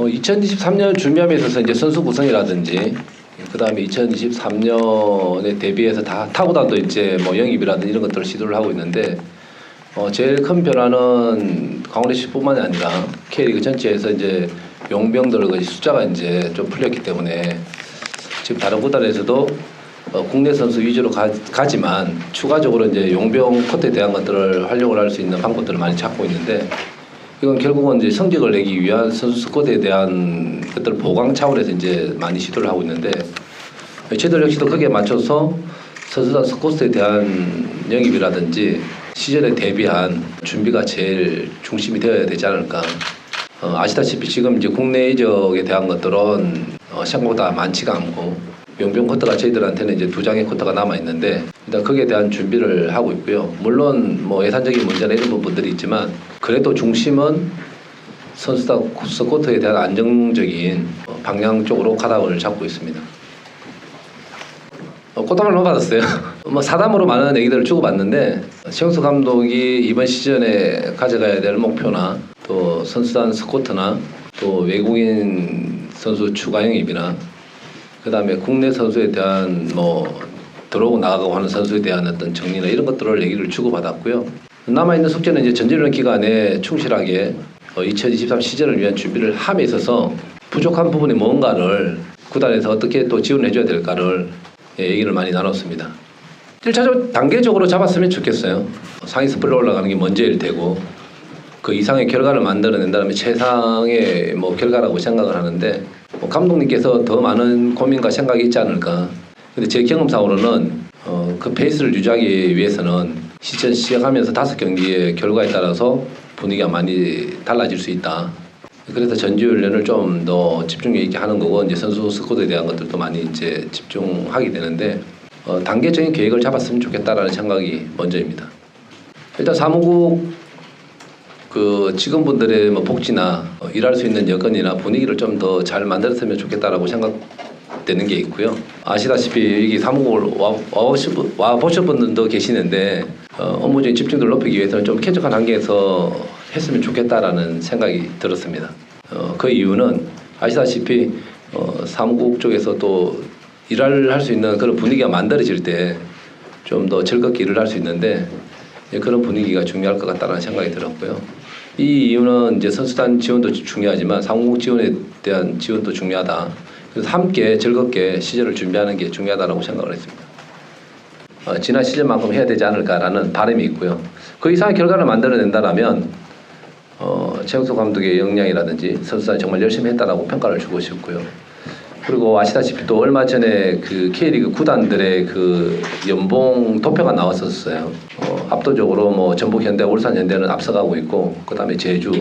2023년 준비함에 있어서 이제 선수 구성이라든지 그다음에 2023년에 대비해서 다 타구단도 이제 뭐 영입이라든지 이런 것들을 시도를 하고 있는데 제일 큰 변화는 강원 FC뿐만이 아니라 K리그 전체에서 이제 용병들 숫자가 이제 좀 풀렸기 때문에 지금 다른 구단에서도 국내 선수 위주로 가지만 추가적으로 이제 용병 코트에 대한 것들을 활용을 할 수 있는 방법들을 많이 찾고 있는데 이건 결국은 이제 성적을 내기 위한 선수 스쿼드에 대한 것들 보강 차원에서 이제 많이 시도를 하고 있는데 저희들 역시도 거기에 맞춰서 선수단 스쿼드에 대한 영입이라든지 시즌에 대비한 준비가 제일 중심이 되어야 되지 않을까. 아시다시피 지금 이제 국내 이적에 대한 것들은 생각보다 많지가 않고 용병 쿼터가 저희들한테는 이제 2장의 쿼터가 남아 있는데 일단 거기에 대한 준비를 하고 있고요. 물론 뭐 예산적인 문제나 이런 부분들이 있지만 그래도 중심은 선수단 스쿼터에 대한 안정적인 방향 쪽으로 가닥을 잡고 있습니다. 꽃다발 너무 받았어요. 뭐 사담으로 많은 얘기들을 주고받는데 최용수 감독이 이번 시즌에 가져가야 될 목표나 또 선수단 스쿼트나 또 외국인 선수 추가 영입이나 그다음에 국내 선수에 대한 뭐 들어오고 나가고 하는 선수에 대한 어떤 정리나 이런 것들을 얘기를 주고받았고요. 남아있는 숙제는 이제 전지훈련 기간에 충실하게 2023 시즌을 위한 준비를 함에 있어서 부족한 부분이 뭔가를 구단에서 어떻게 또 지원해줘야 될까를 얘기를 많이 나눴습니다. 1차적으로 단계적으로 잡았으면 좋겠어요. 상위 스플로 올라가는 게 먼저일 테고 그 이상의 결과를 만들어낸다면 최상의 뭐 결과라고 생각을 하는데 감독님께서 더 많은 고민과 생각이 있지 않을까. 근데 제 경험상으로는 그 페이스를 유지하기 위해서는 시즌 시작하면서 5경기의 결과에 따라서 분위기가 많이 달라질 수 있다. 그래서 전지훈련을 좀 더 집중력 있게 하는 거고 이제 선수 스쿼드에 대한 것들도 많이 이제 집중하게 되는데 단계적인 계획을 잡았으면 좋겠다라는 생각이 먼저입니다. 일단 사무국 그 직원분들의 뭐 복지나 일할 수 있는 여건이나 분위기를 좀 더 잘 만들었으면 좋겠다라고 생각되는 게 있고요. 아시다시피 여기 사무국을 와 보신 분들도 계시는데 업무적인 집중도를 높이기 위해서는 좀 쾌적한 환경에서 했으면 좋겠다라는 생각이 들었습니다. 그 이유는 아시다시피 사무국 쪽에서 또 일을 할 수 있는 그런 분위기가 만들어질 때 좀 더 즐겁게 일을 할 수 있는데 그런 분위기가 중요할 것 같다는 생각이 들었고요. 이 이유는 이제 선수단 지원도 중요하지만 사무국 지원에 대한 지원도 중요하다. 그래서 함께 즐겁게 시즌을 준비하는 게 중요하다고 생각을 했습니다. 지난 시즌만큼 해야 되지 않을까라는 바람이 있고요. 그 이상의 결과를 만들어낸다라면 최용수 감독의 역량이라든지 선수단이 정말 열심히 했다라고 평가를 주고 싶고요. 그리고 아시다시피 또 얼마 전에 그 K리그 구단들의 그 연봉 도표가 나왔었어요. 압도적으로 뭐 전북, 현대, 울산, 현대는 앞서가고 있고 그다음에 제주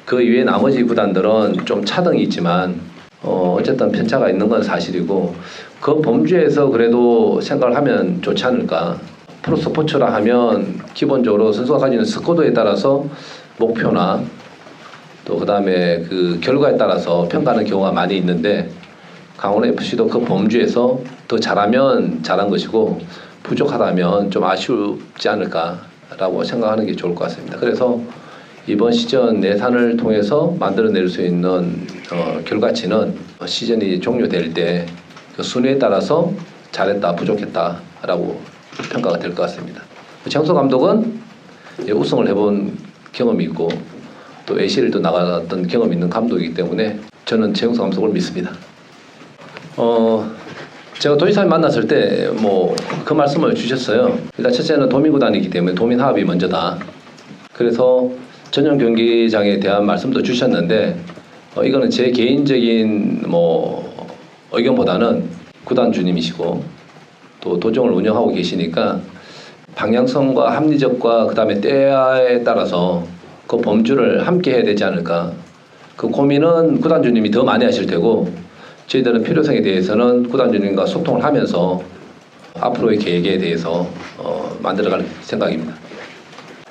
그 이외에 나머지 구단들은 좀 차등이 있지만 어쨌든 편차가 있는 건 사실이고 그 범주에서 그래도 생각을 하면 좋지 않을까. 프로스포츠라 하면 기본적으로 선수가 가지는 스코어에 따라서 목표나 또 그다음에 그 결과에 따라서 평가하는 경우가 많이 있는데 강원 FC도 그 범주에서 더 잘하면 잘한 것이고 부족하다면 좀 아쉽지 않을까라고 생각하는 게 좋을 것 같습니다. 그래서 이번 시즌 예산을 통해서 만들어낼 수 있는 결과치는 시즌이 종료될 때 그 순위에 따라서 잘했다, 부족했다라고 평가가 될 것 같습니다. 최용수 감독은 우승을 해본 경험이 있고 또 ACL도 나갔던 경험이 있는 감독이기 때문에 저는 최용수 감독을 믿습니다. 제가 도지사님 만났을 때 뭐 그 말씀을 주셨어요. 일단 첫째는 도민구단이기 때문에 도민화합이 먼저다. 그래서 전용 경기장에 대한 말씀도 주셨는데 이거는 제 개인적인 뭐 의견보다는 구단 주님이시고 또 도정을 운영하고 계시니까 방향성과 합리적과 그다음에 때에 따라서 그 범주를 함께 해야 되지 않을까. 그 고민은 구단 주님이 더 많이 하실 테고 저희들은 필요성에 대해서는 구단 주님과 소통을 하면서 앞으로의 계획에 대해서 만들어갈 생각입니다.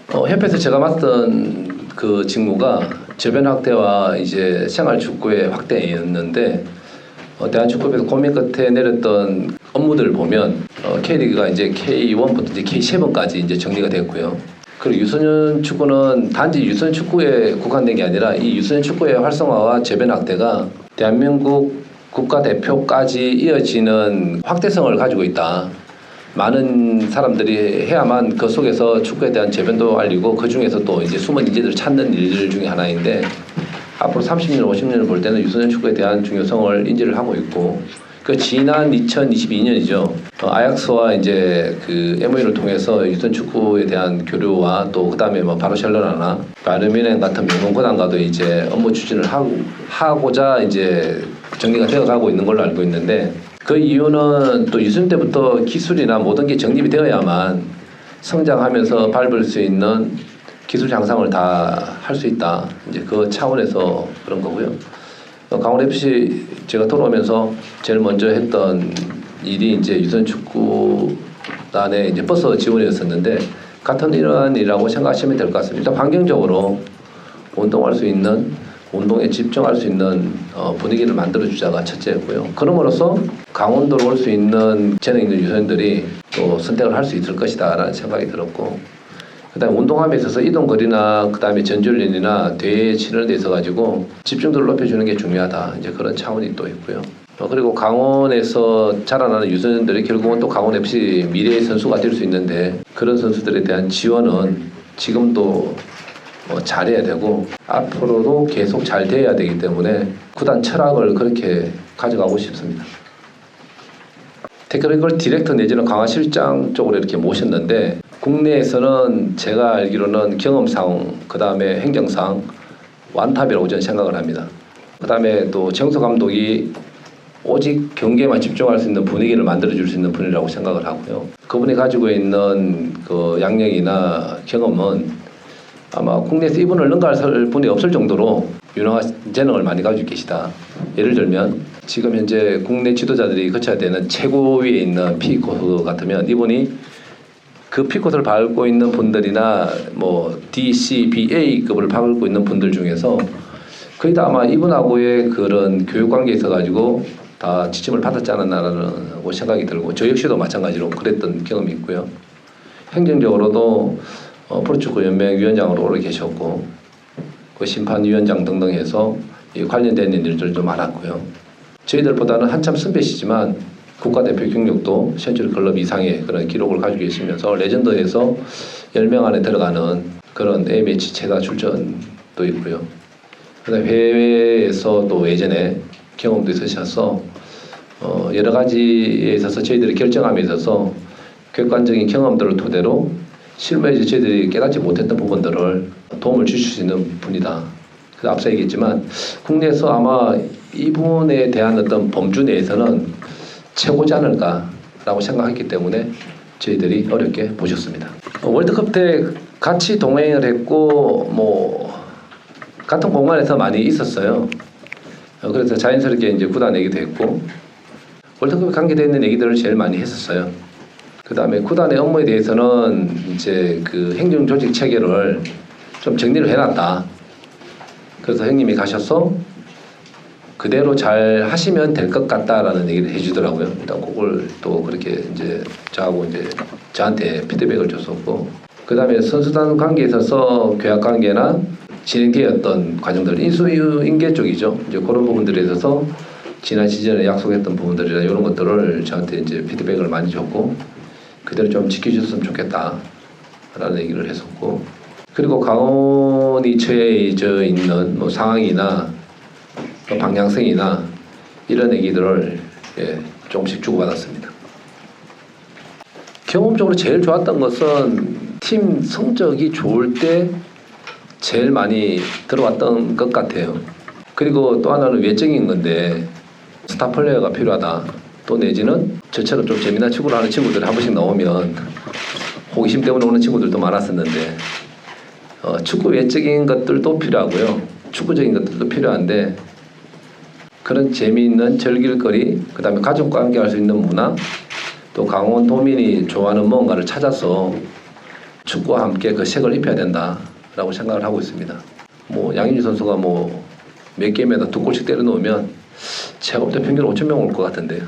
협회에서 제가 맡은 그 직무가 저변 확대와 이제 생활축구의 확대였는데 대한축구협회에서 고민 끝에 내렸던 업무들을 보면 K리그가 이제 K1부터 이제 K7까지 이제 정리가 됐고요. 그리고 유소년 축구는 단지 유소년 축구에 국한된 게 아니라 이 유소년 축구의 활성화와 재변 확대가 대한민국 국가대표까지 이어지는 확대성을 가지고 있다. 많은 사람들이 해야만 그 속에서 축구에 대한 재변도 알리고 그 중에서 또 이제 숨은 인재들을 찾는 일들 중에 하나인데 앞으로 30년, 50년을 볼 때는 유소년 축구에 대한 중요성을 인지를 하고 있고 그 지난 2022년이죠. 아약스와 이제 그 MOU를 통해서 유소년 축구에 대한 교류와 또 그다음에 뭐 바르셀로나나 바이에른 같은 명문 구단과도 이제 업무 추진을 하고자 이제 전개가 되어가고 있는 걸로 알고 있는데 그 이유는 또 유소년 때부터 기술이나 모든 게 정립이 되어야만 성장하면서 밟을 수 있는 기술 향상을 다 할 수 있다. 이제 그 차원에서 그런 거고요. 강원 FC 제가 돌아오면서 제일 먼저 했던 일이 이제 유소년 축구단에 이제 버스 지원이었었는데 같은 이러한 일이라고 생각하시면 될 것 같습니다. 일단 환경적으로 운동할 수 있는 운동에 집중할 수 있는 분위기를 만들어주자가 첫째였고요. 그럼으로써 강원도로 올 수 있는 재능 있는 유소년들이 또 선택을 할 수 있을 것이다라는 생각이 들었고 그다음에 운동함에 있어서 이동거리나 그다음에 전지훈련이나 대회 치는 데 있어 가지고 집중도를 높여주는 게 중요하다. 이제 그런 차원이 또 있고요. 그리고 강원에서 자라나는 유소년들이 결국은 또 강원 FC 미래의 선수가 될 수 있는데 그런 선수들에 대한 지원은 지금도 잘해야 되고 앞으로도 계속 잘 돼야 되기 때문에 구단 철학을 그렇게 가져가고 싶습니다. 테크니컬 디렉터 내지는 강화 실장 쪽으로 이렇게 모셨는데 국내에서는 제가 알기로는 경험상 그다음에 행정상 완탑이라고 저는 생각을 합니다. 그다음에 또 정석 감독이 오직 경기에만 집중할 수 있는 분위기를 만들어줄 수 있는 분이라고 생각을 하고요. 그분이 가지고 있는 그 양력이나 경험은 아마 국내에서 이분을 능가할 분이 없을 정도로 유능한 재능을 많이 가지고 계시다. 예를 들면 지금 현재 국내 지도자들이 거쳐야 되는 최고위에 있는 P코스 같으면 이분이 그 P코스를 밟고 있는 분들이나 뭐 D, C, B, A급을 밟고 있는 분들 중에서 거의 다 아마 이분하고의 그런 교육 관계에 있어 가지고 다 지침을 받았지 않았나라는 생각이 들고 저 역시도 마찬가지로 그랬던 경험이 있고요. 행정적으로도 프로축구 연맹 위원장으로 오래 계셨고 그 심판위원장 등등 해서 관련된 일들도 많았고요. 저희들보다는 한참 선배시지만 국가대표 경력도 센츄리 클럽 이상의 그런 기록을 가지고 계시면서 레전드에서 10명 안에 들어가는 그런 A매치 최다 출전도 있고요. 그다음에 해외에서 또 예전에 경험도 있으셔서 여러 가지에 있어서 저희들이 결정함에 있어서 객관적인 경험들을 토대로 실무에서 저희들이 깨닫지 못했던 부분들을 도움을 주실 수 있는 분이다. 그래서 앞서 얘기했지만 국내에서 아마 이분에 대한 어떤 범주 내에서는 최고지 않을까라고 생각했기 때문에 저희들이 어렵게 모셨습니다. 월드컵 때 같이 동행을 했고 뭐 같은 공간에서 많이 있었어요. 그래서 자연스럽게 이제 구단 얘기도 했고 월드컵에 관계되어 있는 얘기들을 제일 많이 했었어요. 그 다음에 구단의 업무에 대해서는 이제 그 행정 조직 체계를 좀 정리를 해놨다. 그래서 형님이 가셔서 그대로 잘 하시면 될 것 같다라는 얘기를 해주더라고요. 일단 그걸 또 그렇게 이제 저한테 피드백을 줬었고, 그 다음에 선수단 관계에 있어서 계약 관계나 진행되었던 과정들, 인수인계 쪽이죠. 이제 그런 부분들에 있어서 지난 시즌에 약속했던 부분들이나 이런 것들을 저한테 이제 피드백을 많이 줬고, 그대로 좀 지켜주셨으면 좋겠다라는 얘기를 했었고, 그리고 강원이 처해져 있는 뭐 상황이나 방향성이나 이런 얘기들을 조금씩 주고받았습니다. 경험적으로 제일 좋았던 것은 팀 성적이 좋을 때 제일 많이 들어왔던 것 같아요. 그리고 또 하나는 외적인 건데 스타 플레이어가 필요하다. 또 내지는 저처럼 좀 재미난 축구를 하는 친구들이 한 번씩 나오면 호기심 때문에 오는 친구들도 많았었는데 축구 외적인 것들도 필요하고요. 축구적인 것들도 필요한데 그런 재미있는 즐길거리, 그 다음에 가족과 함께 할 수 있는 문화, 또 강원도민이 좋아하는 뭔가를 찾아서 축구와 함께 그 색을 입혀야 된다라고 생각을 하고 있습니다. 뭐 양현주 선수가 뭐 몇 게임에다 2골씩 때려 놓으면 제가 볼 때 평균 5,000명 올 것 같은데요.